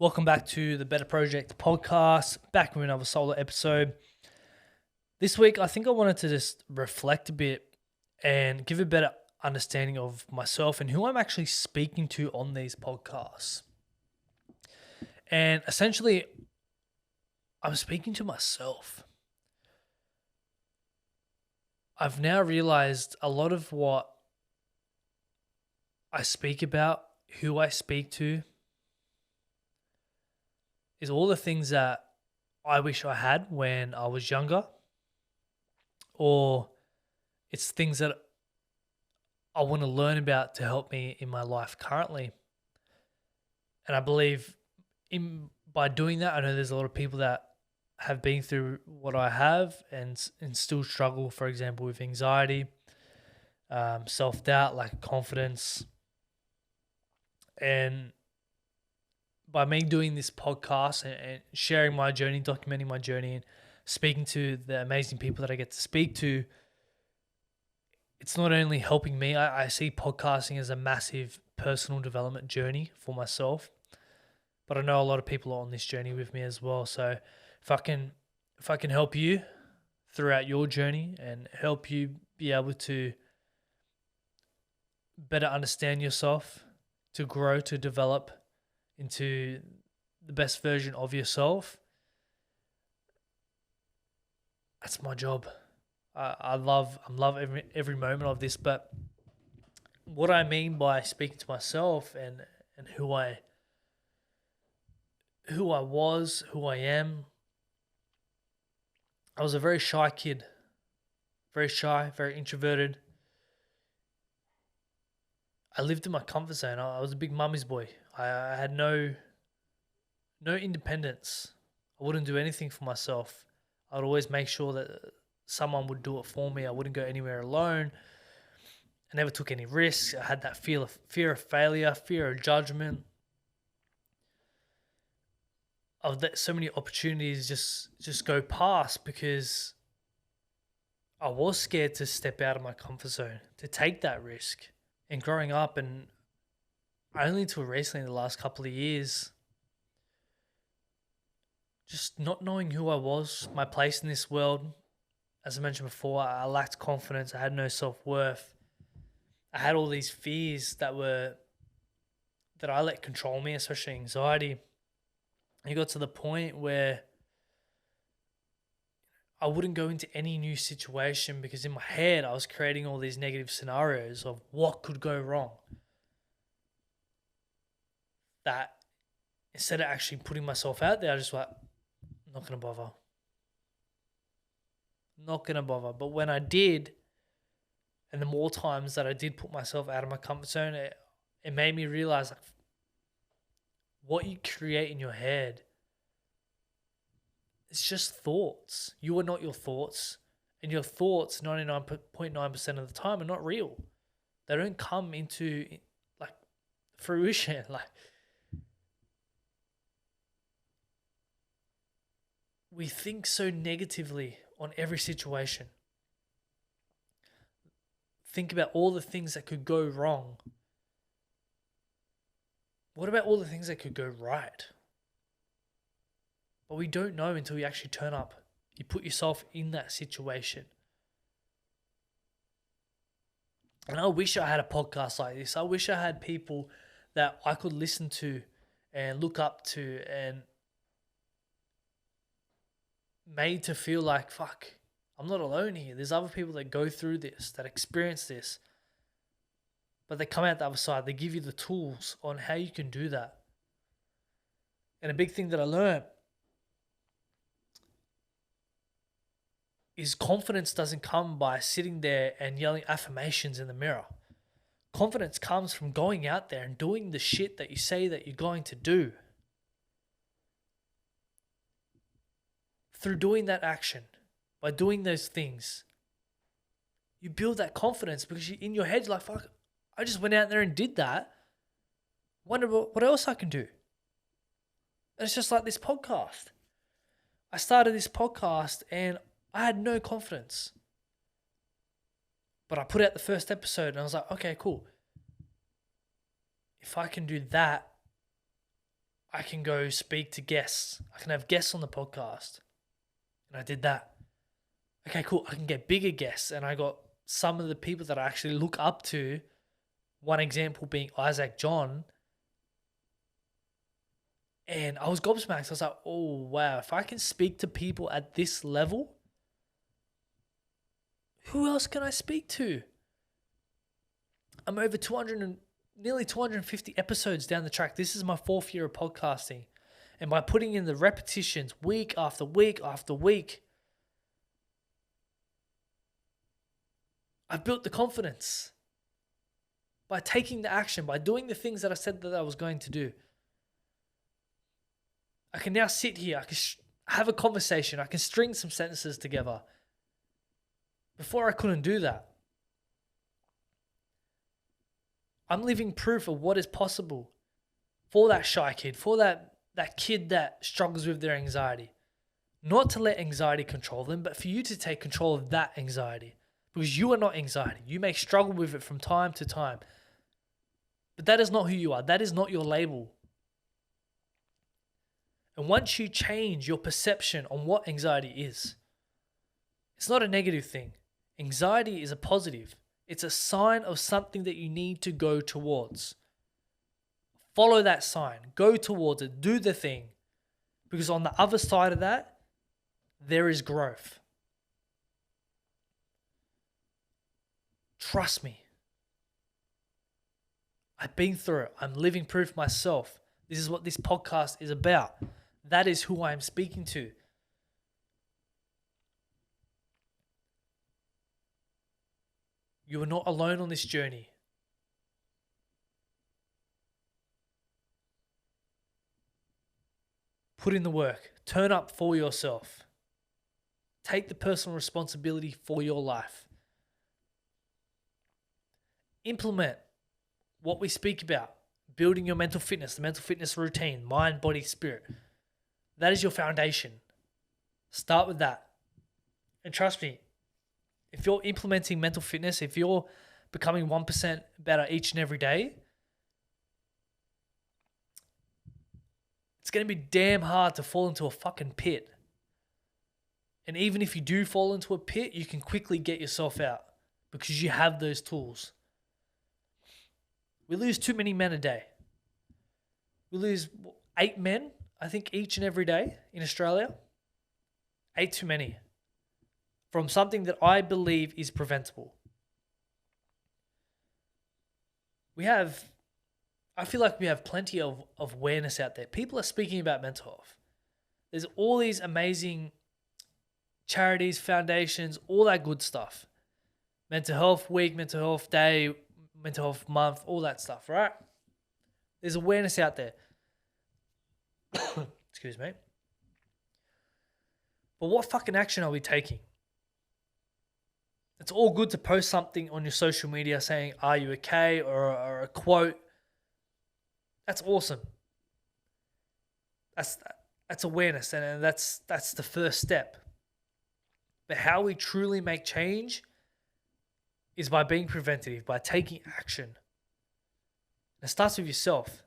Welcome back to the Betar Project Podcast, back with another solo episode. This week, I think I wanted to just reflect a bit and give a better understanding of myself and who I'm actually speaking to on these podcasts. And essentially, I'm speaking to myself. I've now realized a lot of what I speak about, who I speak to, is all the things that I wish I had when I was younger, or it's things that I want to learn about to help me in my life currently. And I believe by doing that, I know there's a lot of people that have been through what I have and still struggle, for example, with anxiety, self-doubt, lack of confidence. And by me doing this podcast and sharing my journey, documenting my journey, and speaking to the amazing people that I get to speak to, it's not only helping me. I see podcasting as a massive personal development journey for myself, but I know a lot of people are on this journey with me as well. So if I can help you throughout your journey and help you be able to better understand yourself, to grow, to develop into the best version of yourself, that's my job. I love every moment of this. But what I mean by speaking to myself and who I was, who I am, I was a very shy kid, very shy, very introverted. I lived in my comfort zone. I was a big mummy's boy. I had no independence. I wouldn't do anything for myself. I'd always make sure that someone would do it for me. I wouldn't go anywhere alone. I never took any risks. I had that fear of failure, fear of judgment. I've let so many opportunities just go past because I was scared to step out of my comfort zone, to take that risk. And growing up, and only until recently, in the last couple of years, just not knowing who I was, my place in this world. As I mentioned before, I lacked confidence. I had no self-worth. I had all these fears that I let control me, especially anxiety. And it got to the point where I wouldn't go into any new situation because in my head, I was creating all these negative scenarios of what could go wrong. That instead of actually putting myself out there, I just like, not going to bother. Not going to bother. But when I did, and the more times that I did put myself out of my comfort zone, it made me realize like, what you create in your head, it's just thoughts. You are not your thoughts. And your thoughts, 99.9% of the time, are not real. They don't come into like fruition. Like, we think so negatively on every situation. Think about all the things that could go wrong. What about all the things that could go right? But we don't know until you actually turn up. You put yourself in that situation. And I wish I had a podcast like this. I wish I had people that I could listen to and look up to and made to feel like, fuck, I'm not alone here. There's other people that go through this, that experience this. But they come out the other side. They give you the tools on how you can do that. And a big thing that I learned is confidence doesn't come by sitting there and yelling affirmations in the mirror. Confidence comes from going out there and doing the shit that you say that you're going to do. Through doing that action, by doing those things, you build that confidence because in your head, you're like, fuck, I just went out there and did that. Wonder what else I can do. And it's just like this podcast. I started this podcast and I had no confidence. But I put out the first episode and I was like, okay, cool. If I can do that, I can go speak to guests. I can have guests on the podcast. And I did that. Okay, cool. I can get bigger guests. And I got some of the people that I actually look up to. One example being Isaac John. And I was gobsmacked. I was like, oh, wow. If I can speak to people at this level, who else can I speak to? I'm over 200 and nearly 250 episodes down the track. This is my 4th year of podcasting. And by putting in the repetitions week after week after week, I've built the confidence. By taking the action, by doing the things that I said that I was going to do. I can now sit here, I can have a conversation, I can string some sentences together. Before I couldn't do that. I'm living proof of what is possible for that shy kid, for that kid that struggles with their anxiety. Not to let anxiety control them, but for you to take control of that anxiety. Because you are not anxiety. You may struggle with it from time to time. But that is not who you are. That is not your label. And once you change your perception on what anxiety is, it's not a negative thing. Anxiety is a positive. It's a sign of something that you need to go towards. Follow that sign. Go towards it. Do the thing. Because on the other side of that, there is growth. Trust me. I've been through it. I'm living proof myself. This is what this podcast is about. That is who I am speaking to. You are not alone on this journey. Put in the work. Turn up for yourself. Take the personal responsibility for your life. Implement what we speak about. Building your mental fitness, the mental fitness routine, mind, body, spirit. That is your foundation. Start with that. And trust me, if you're implementing mental fitness, if you're becoming 1% better each and every day, it's going to be damn hard to fall into a fucking pit. And even if you do fall into a pit, you can quickly get yourself out because you have those tools. We lose too many men a day. We lose 8 men, I think, each and every day in Australia. 8 too many. From something that I believe is preventable. I feel like we have plenty of awareness out there. People are speaking about mental health. There's all these amazing charities, foundations, all that good stuff. Mental Health Week, Mental Health Day, Mental Health Month, all that stuff, right? There's awareness out there. Excuse me. But what fucking action are we taking? It's all good to post something on your social media saying, are you okay? Or a quote. That's awesome. That's awareness, and that's the first step. But how we truly make change is by being preventative, by taking action. And it starts with yourself.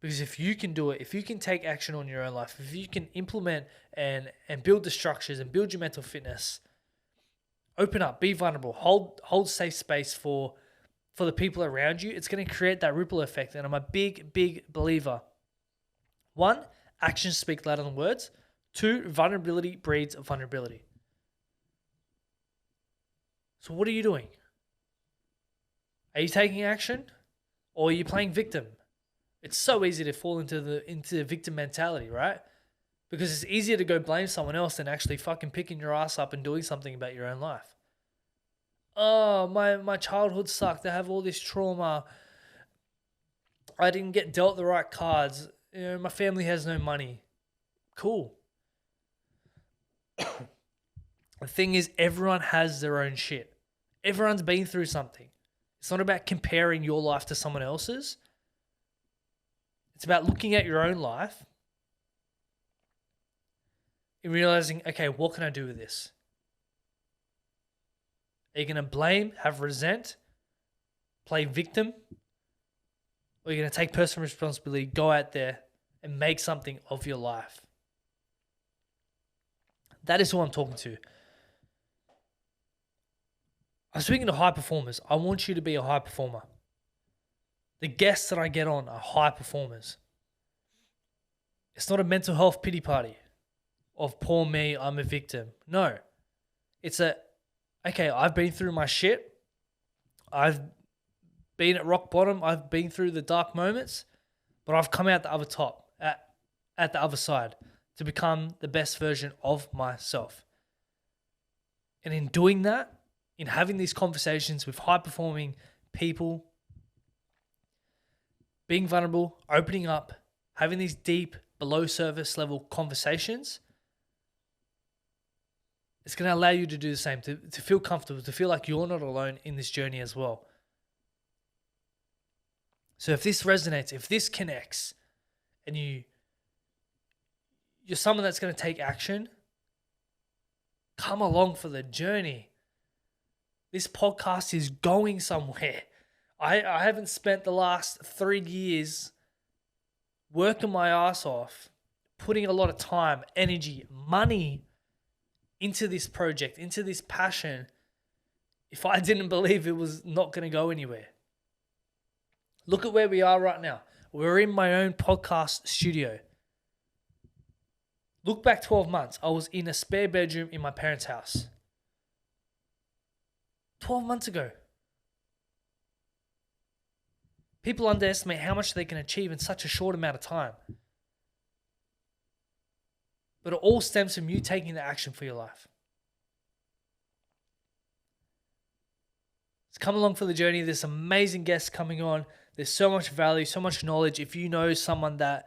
Because if you can do it, if you can take action on your own life, if you can implement and build the structures and build your mental fitness, open up, be vulnerable, hold safe space for the people around you, it's going to create that ripple effect. And I'm a big, big believer. 1, actions speak louder than words. 2, vulnerability breeds vulnerability. So what are you doing? Are you taking action or are you playing victim? It's so easy to fall into the victim mentality, right? Because it's easier to go blame someone else than actually fucking picking your ass up and doing something about your own life. Oh, my childhood sucked. I have all this trauma. I didn't get dealt the right cards. You know, my family has no money. Cool. The thing is, everyone has their own shit. Everyone's been through something. It's not about comparing your life to someone else's. It's about looking at your own life and realizing, okay, what can I do with this? Are you going to blame, have resent, play victim? Or are you going to take personal responsibility, go out there and make something of your life. That is who I'm talking to. I'm speaking to high performers. I want you to be a high performer. The guests that I get on are high performers. It's not a mental health pity party of poor me, I'm a victim. No. It's okay, I've been through my shit. I've been at rock bottom. I've been through the dark moments, but I've come out the other top, at the other side, to become the best version of myself. And in doing that, in having these conversations with high-performing people, being vulnerable, opening up, having these deep, below-surface level conversations, it's going to allow you to do the same, to feel comfortable, to feel like you're not alone in this journey as well. So if this resonates, if this connects, and you're someone that's going to take action, come along for the journey. This podcast is going somewhere. I haven't spent the last 3 years working my ass off, putting a lot of time, energy, money into this project, into this passion, if I didn't believe it was not going to go anywhere. Look at where we are right now. We're in my own podcast studio. Look back 12 months. I was in a spare bedroom in my parents' house. 12 months ago. People underestimate how much they can achieve in such a short amount of time. But it all stems from you taking the action for your life. Come along for the journey. There's amazing guests coming on. There's so much value, so much knowledge. If you know someone that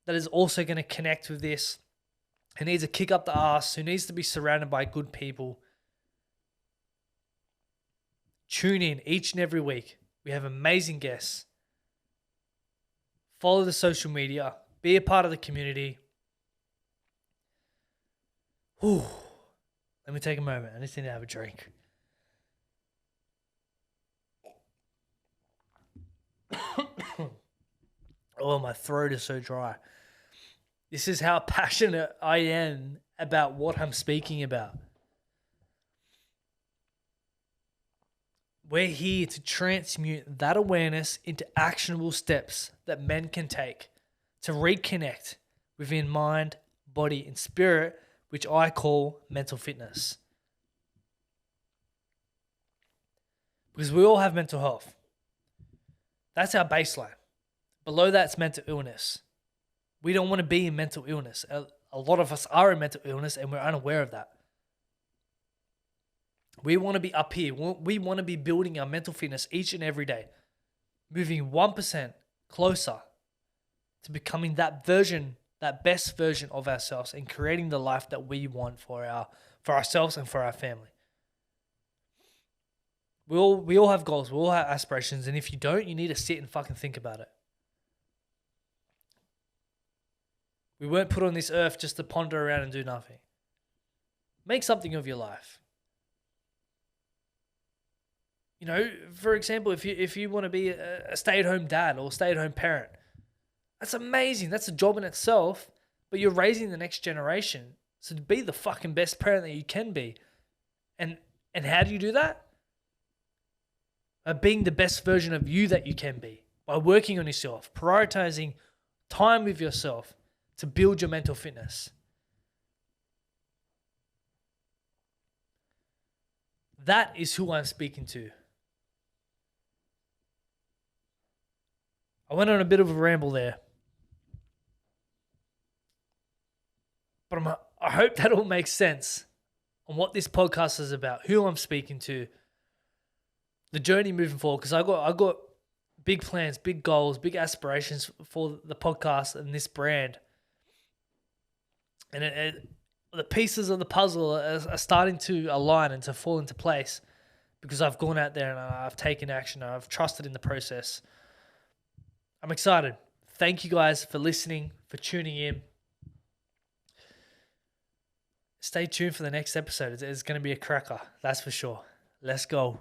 is also going to connect with this, who needs a kick up the ass, who needs to be surrounded by good people, tune in each and every week. We have amazing guests. Follow the social media. Be a part of the community. Whew. Let me take a moment. I just need to have a drink. Oh, my throat is so dry. This is how passionate I am about what I'm speaking about. We're here to transmute that awareness into actionable steps that men can take to reconnect within mind, body, and spirit, which I call mental fitness. Because we all have mental health. That's our baseline. Below that's mental illness. We don't want to be in mental illness. A lot of us are in mental illness and we're unaware of that. We want to be up here. We want to be building our mental fitness each and every day. Moving 1% closer to becoming that version, that best version of ourselves, and creating the life that we want for ourselves and for our family. We all have goals. We all have aspirations. And if you don't, you need to sit and fucking think about it. We weren't put on this earth just to ponder around and do nothing. Make something of your life. You know, for example, if you want to be a stay-at-home dad or stay-at-home parent, that's amazing. That's a job in itself, but you're raising the next generation. So to be the fucking best parent that you can be. And how do you do that? By being the best version of you that you can be. By working on yourself, prioritizing time with yourself to build your mental fitness. That is who I'm speaking to. I went on a bit of a ramble there. But I hope that all makes sense on what this podcast is about, who I'm speaking to, the journey moving forward. Because I got big plans, big goals, big aspirations for the podcast and this brand. And the pieces of the puzzle are starting to align and to fall into place because I've gone out there and I've taken action. I've trusted in the process. I'm excited. Thank you guys for listening, for tuning in. Stay tuned for the next episode. It's going to be a cracker. That's for sure. Let's go.